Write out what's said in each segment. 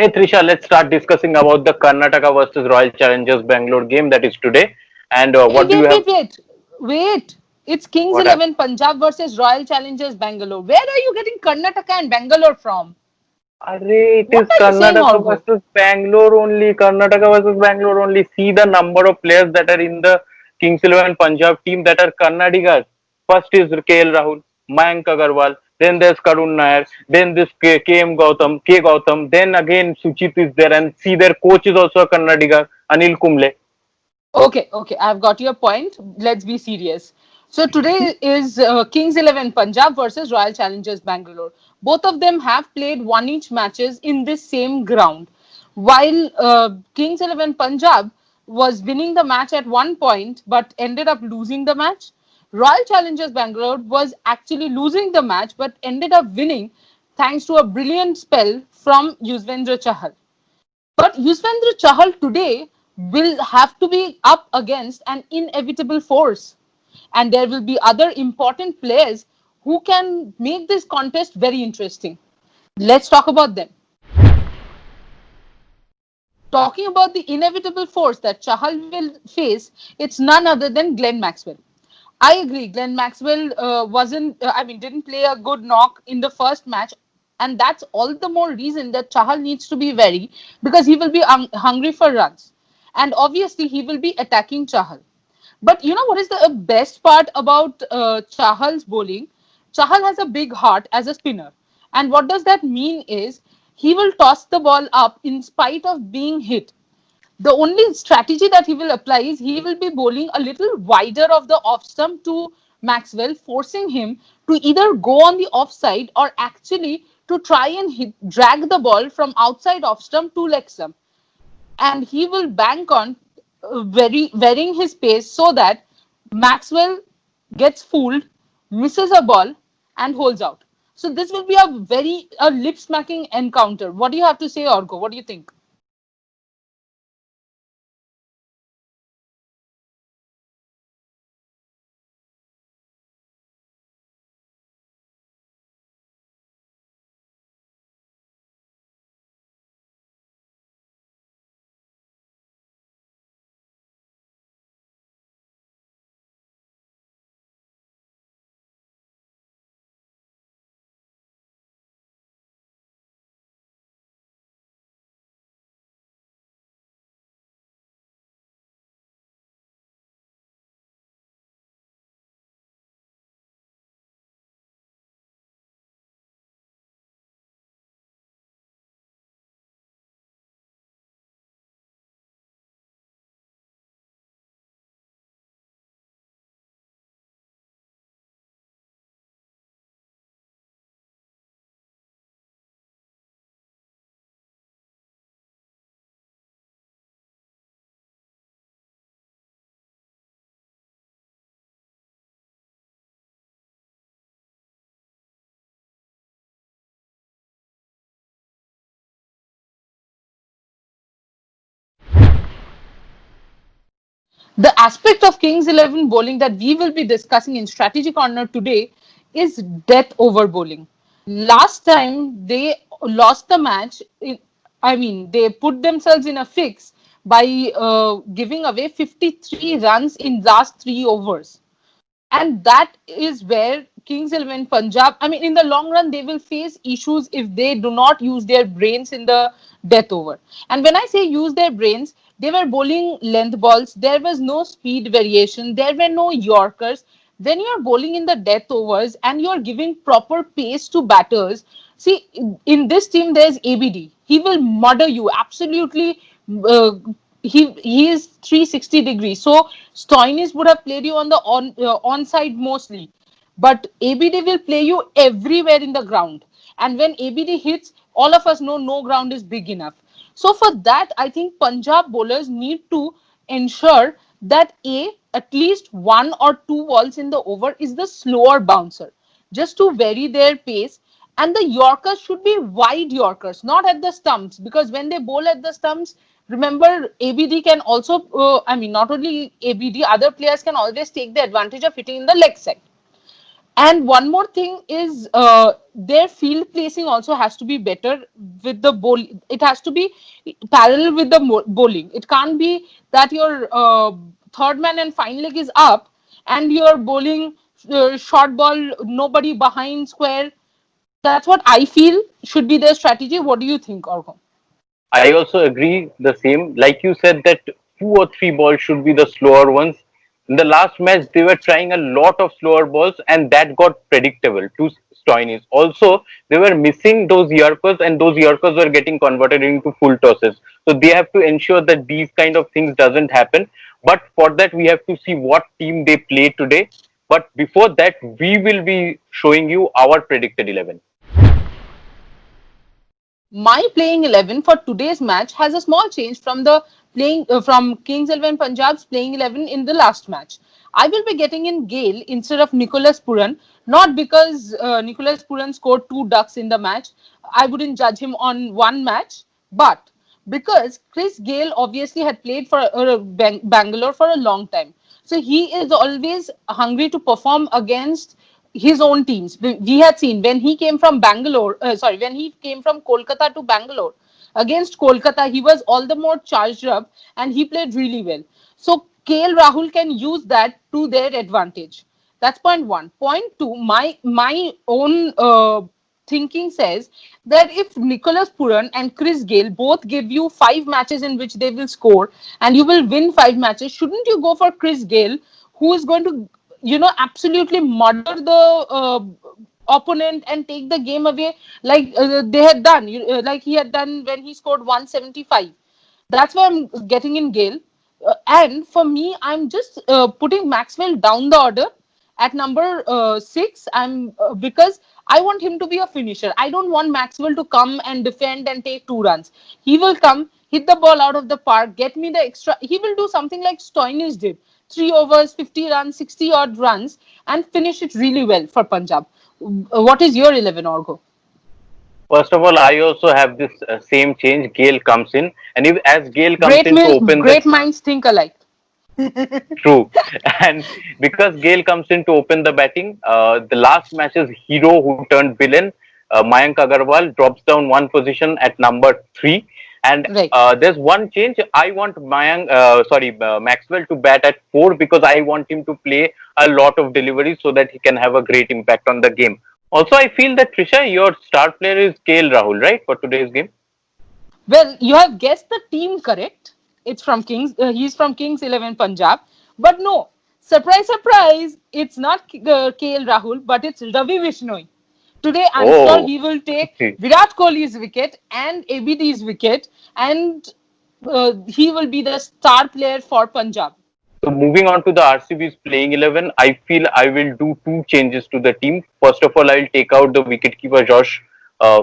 Hey Trisha, let's start discussing about the Karnataka versus Royal Challengers Bangalore game that is today. And Hey, what do you wait, have? wait, wait, wait. It's Kings What happened? 11 Punjab versus Royal Challengers Bangalore. Where are you getting Karnataka and Bangalore from? Array, it What is are you saying, Karnataka Orgo? versus Bangalore only. Karnataka versus Bangalore only. See the number of players that are in the Kings 11 Punjab team that are Karnataka. First is KL Rahul, Mayank Agarwal. Then there's Karun Nair. Then this KM Gautam, K Gautam. Then again Suchit is there, and see their coach is also a Karnataka, Anil Kumble. Okay, okay, I've got your point. Let's be serious. So today is Kings 11 Punjab versus Royal Challengers Bangalore. Both of them have played one each matches in this same ground. While Kings 11 Punjab was winning the match at one point but ended up losing the match, Royal Challengers Bangalore was actually losing the match but ended up winning thanks to a brilliant spell from Yuzvendra Chahal. But Yuzvendra Chahal today will have to be up against an inevitable force. And there will be other important players who can make this contest very interesting. Let's talk about them. Talking about the inevitable force that Chahal will face, it's none other than Glenn Maxwell. I agree. Glenn Maxwell didn't play a good knock in the first match. And that's all the more reason that Chahal needs to be wary because he will be hungry for runs. And obviously, he will be attacking Chahal. But you know what is the best part about Chahal's bowling? Chahal has a big heart as a spinner. And what does that mean is he will toss the ball up in spite of being hit. The only strategy that he will apply is he will be bowling a little wider of the off stump to Maxwell, forcing him to either go on the offside or actually to try and drag the ball from outside off stump to leg stump. And he will bank on varying his pace so that Maxwell gets fooled, misses a ball, and holds out. So this will be a lip smacking encounter. What do you have to say, Orgo? What do you think? The aspect of Kings 11 bowling that we will be discussing in Strategy Corner today is death over bowling. Last time they lost the match, they put themselves in a fix by giving away 53 runs in last 3 overs. And that is where Kings 11 Punjab, in the long run, they will face issues if they do not use their brains in the death over. And when I say use their brains, they were bowling length balls. There was no speed variation. There were no Yorkers. When you're bowling in the death overs and you're giving proper pace to batters, see, in this team, there's ABD. He will murder you absolutely. Uh, he is 360 degrees. So Stoinis would have played you on the onside mostly, but ABD will play you everywhere in the ground. And when ABD hits, all of us know no ground is big enough. So for that, I think Punjab bowlers need to ensure that at least one or two balls in the over is the slower bouncer, just to vary their pace. And the Yorkers should be wide Yorkers, not at the stumps, because when they bowl at the stumps, remember ABD can also, not only ABD, other players can always take the advantage of hitting in the leg side. And one more thing is their field placing also has to be better with the bowl. It has to be parallel with the bowling. It can't be that your third man and fine leg is up and you're bowling short ball, nobody behind square. That's what I feel should be their strategy. What do you think, Orko? I also agree the same. Like you said, that two or three balls should be the slower ones. In the last match, they were trying a lot of slower balls, and that got predictable to Stoinis. Also, they were missing those Yorkers, and those Yorkers were getting converted into full tosses. So they have to ensure that these kind of things doesn't happen. But for that, we have to see what team they play today. But before that, we will be showing you our predicted 11. My playing 11 for today's match has a small change from the playing from Kings 11 Punjab's playing 11 in the last match. I will be getting in Gale instead of Nicholas Puran, not because Nicholas Puran scored 2 ducks in the match. I wouldn't judge him on one match, but because Chris Gale obviously had played for Bangalore for a long time. So he is always hungry to perform against his own teams. We had seen when he came from when he came from Kolkata to Bangalore against Kolkata, he was all the more charged up and he played really well. So KL Rahul can use that to their advantage. That's point one. Point two, my own thinking says that if Nicholas Puran and Chris Gale both give you 5 matches in which they will score and you will win 5 matches, shouldn't you go for Chris Gale, who is going to, absolutely murder the opponent and take the game away like they had done, like he had done when he scored 175. That's why I'm getting in Gale. And for me, I'm just putting Maxwell down the order at number 6. I'm because I want him to be a finisher. I don't want Maxwell to come and defend and take 2 runs. He will come, hit the ball out of the park, get me the extra. He will do something like Stoinis did: 3 overs, 50 runs, 60 odd runs, and finish it really well for Punjab. What is your 11, Orgo? First of all, I also have this same change. Gale comes in, and if as Gale comes in to open the Great minds think alike. true, and because Gale comes in to open the batting, the last match's hero who turned villain, Mayank Agarwal, drops down one position at number 3. And Right. there's one change. I want Maxwell to bat at 4 because I want him to play a lot of deliveries so that he can have a great impact on the game. Also, I feel that Trisha, your star player is KL Rahul, right, for today's game? Well, you have guessed the team correct. It's from Kings. He's from Kings 11 Punjab. But no, surprise, surprise, it's not KL Rahul, but it's Ravi Vishnoi. Today, I'm sure Oh, he will take okay. Virat Kohli's wicket and ABD's wicket, and he will be the star player for Punjab. So moving on to the RCB's playing 11, I feel I will do two changes to the team. First of all, I will take out the wicketkeeper Josh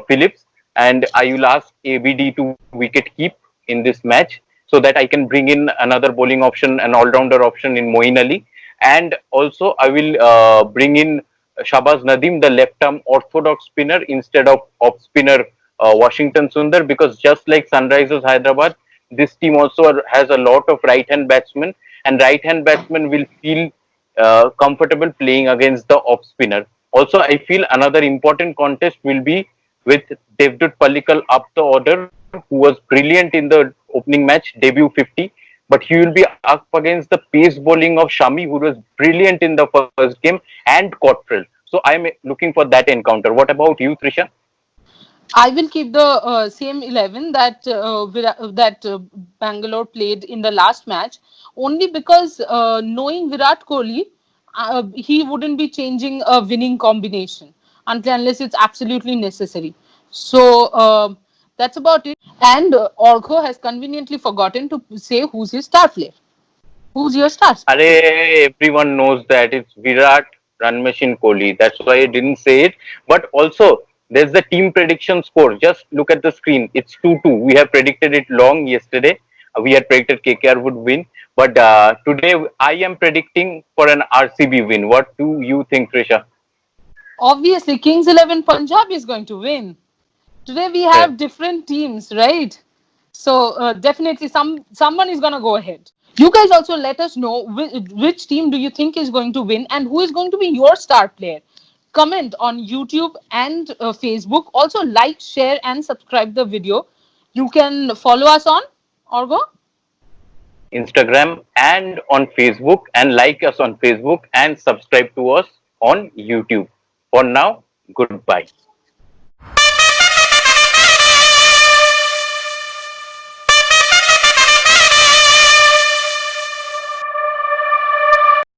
Phillips, and I will ask ABD to wicket keep in this match so that I can bring in another bowling option, an all-rounder option in Moeen Ali, and also I will bring in Shabaz Nadim, the left-arm orthodox spinner, instead of off spinner Washington Sundar, because just like Sunrisers Hyderabad, this team also has a lot of right-hand batsmen, and right-hand batsmen will feel comfortable playing against the off spinner. Also, I feel another important contest will be with Devdutt Pallikal up the order, who was brilliant in the opening match, debut 50. But he will be up against the pace bowling of Shami, who was brilliant in the first game, and Cottrell. So I'm looking for that encounter. What about you, Trisha? I will keep the same 11 that Bangalore played in the last match, only because knowing Virat Kohli, he wouldn't be changing a winning combination until unless it's absolutely necessary. So that's about it. And Orko has conveniently forgotten to say who's his star player. Who's your star Are everyone knows that it's Virat Run Machine Kohli. That's why I didn't say it. But also, there's the team prediction score. Just look at the screen. It's 2-2. We have predicted it long yesterday. We had predicted KKR would win. But today, I am predicting for an RCB win. What do you think, Trisha? Obviously, Kings 11 Punjab is going to win. Today we Yes. have different teams, right? So definitely someone is going to go ahead. You guys also let us know which team do you think is going to win and who is going to be your star player. comment on YouTube and Facebook. Also, like, share, and subscribe the video. You can follow us on Orgo. Instagram and on Facebook, and like us on Facebook and subscribe to us on YouTube. For now, goodbye.